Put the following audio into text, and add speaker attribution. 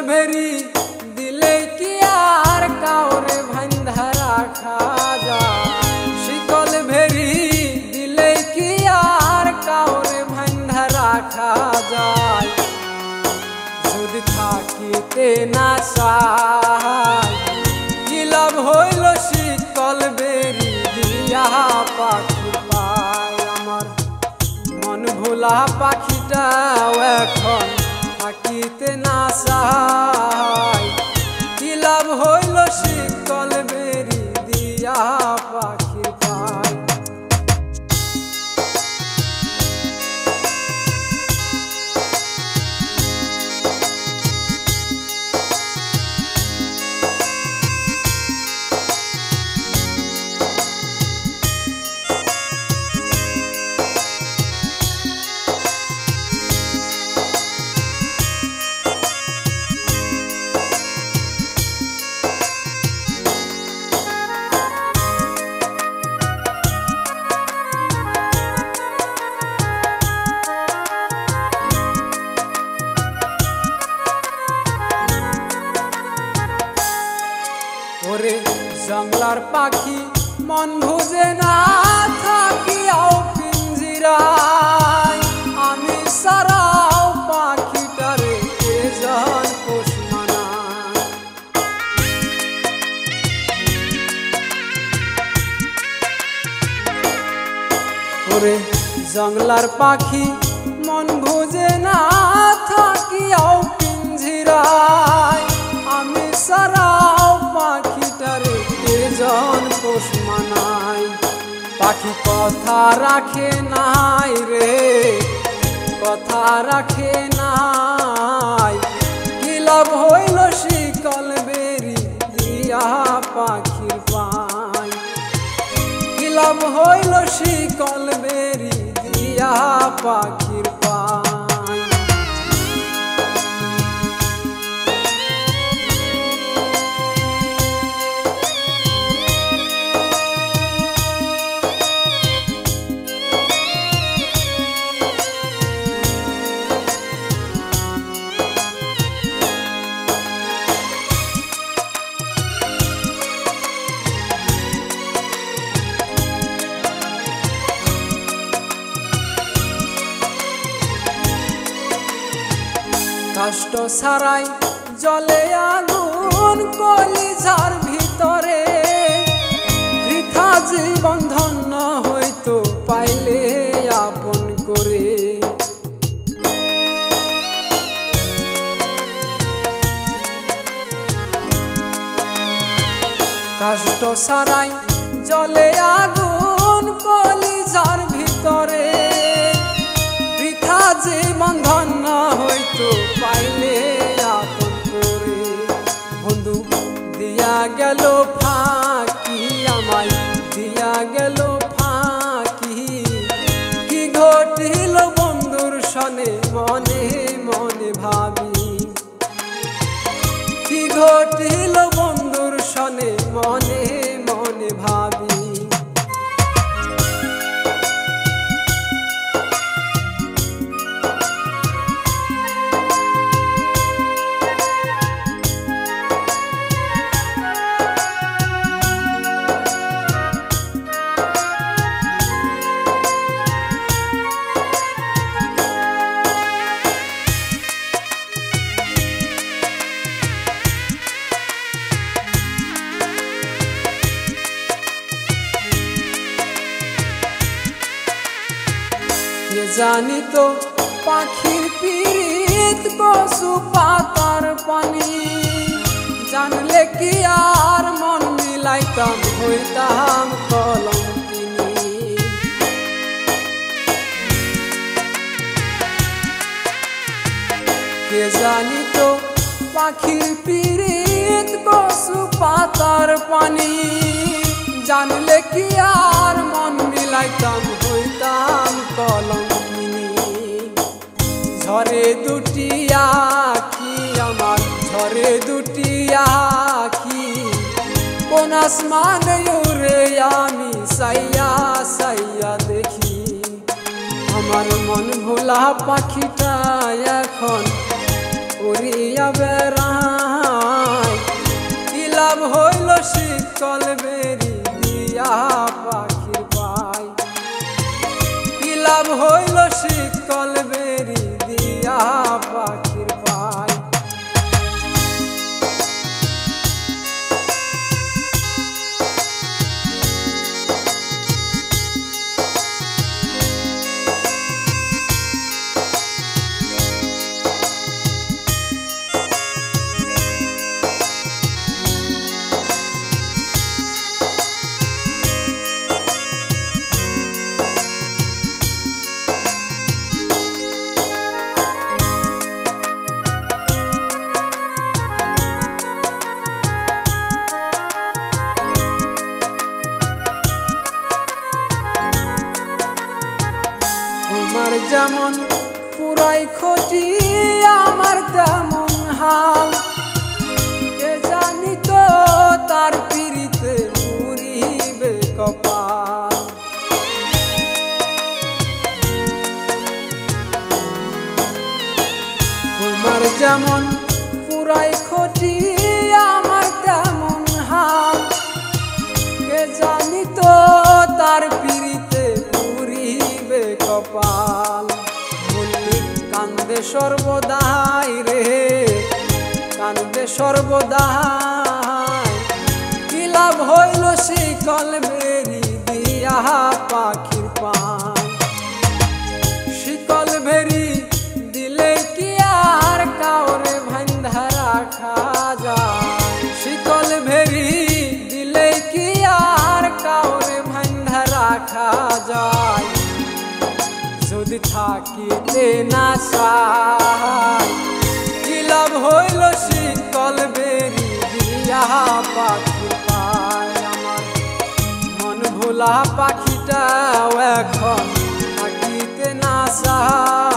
Speaker 1: Very দিলে কি আর কাউরে ভান্ধা রাখা যায়? শিকল ভেরি দিলে কি আর কাউরে ভান্ধা রাখা যায়? যদি থাকিতে না চায় কি লাভ হইল শিকল বেরি দিয়া পাখি পায়? আমার মন ভোলা পাখিটাও এখন থাকিতে না চায় কি লাভ হইল শিকল বেরি দিয়া পাখি পায়? ওরে জংলার পাখি মন ভুজে না থাকিয়াও পিঞ্জিরায়, আমি সারাও পাখিটারে কে জান পোষ মানায়? ওরে জংলার পাখি মন ভুজে না থাকিয়াও পিঞ্জিরায়, আমি সারাও পাখিটারে কে জান পোষ মানায়? পাখি কথা রাখে নাই রে, কথা রাখে নাই কি লাভ হইল শিকল বেরি দিয়া পাখির পায়? কি লাভ হইল শিকল বেরি দিয়া পাখির পায়? কষ্ট ছাড়াই জলে আগুন কলিজার ভিতরে, বৃথা জীবন ধন্য হইতো পাইলে আপন করে। কষ্ট ছাড়াই জলে আগুন কলিজার ভিতরে, বৃথা জীবন ধন্য হইতো পাইলে আপন করে। বন্ধু দিয়া গেল ফাঁকি আমায় দিয়া গেল ফাঁকি, কি ঘটিল বন্ধুর সনে মনে মনে ভাবি? কি ঘটিল বন্ধুর সনে মনে মনে ভাবি? কে জানি তো পাখির পিরিত কচু পাতার পানি, জানলে কি আর মন মিলাইতাম হইতাম কলঙ্কিনী। কে জানি তো পাখির পিরিত কচু পাতার পানি, জানলে কি আর মন মিলাইতাম হইতাম কলঙ্কিনী। ঝরে দুটি আখি আমার ঝরে দুটি আখি, কোন আসমানে উড়ে আমি সাইয়া সাইয়া দেখি। আমার মন ভোলা পাখিটা এখন উড়িয়া বেড়া পুরাই খটি আমার তেমন হাল কে জানি তো তার পিরিতে পুরিবে কপাল তোমার যেমন পুরাই খটি আমার তেমন হাল কে জানি তো তার পিরিতে পুরিবে কপাল মল্লিক কান্দে সর্বদাই রে কান্দে সর্বদাই কি লাভ হইল শিকল বেরি দিয়া পাখির পান শিকল বেরি দিলে কি আর কাউরে ভান্ধা রাখা যায় শিকল বেরি দিলে কি আর কাউরে ভান্ধা রাখা যায় যদি থাকিতে না চাই কি লাভ হইল শিকল বেরি দিয়া পাখি পায় আমার মন ভোলা পাখিটাও এখন থাকিতে না চায়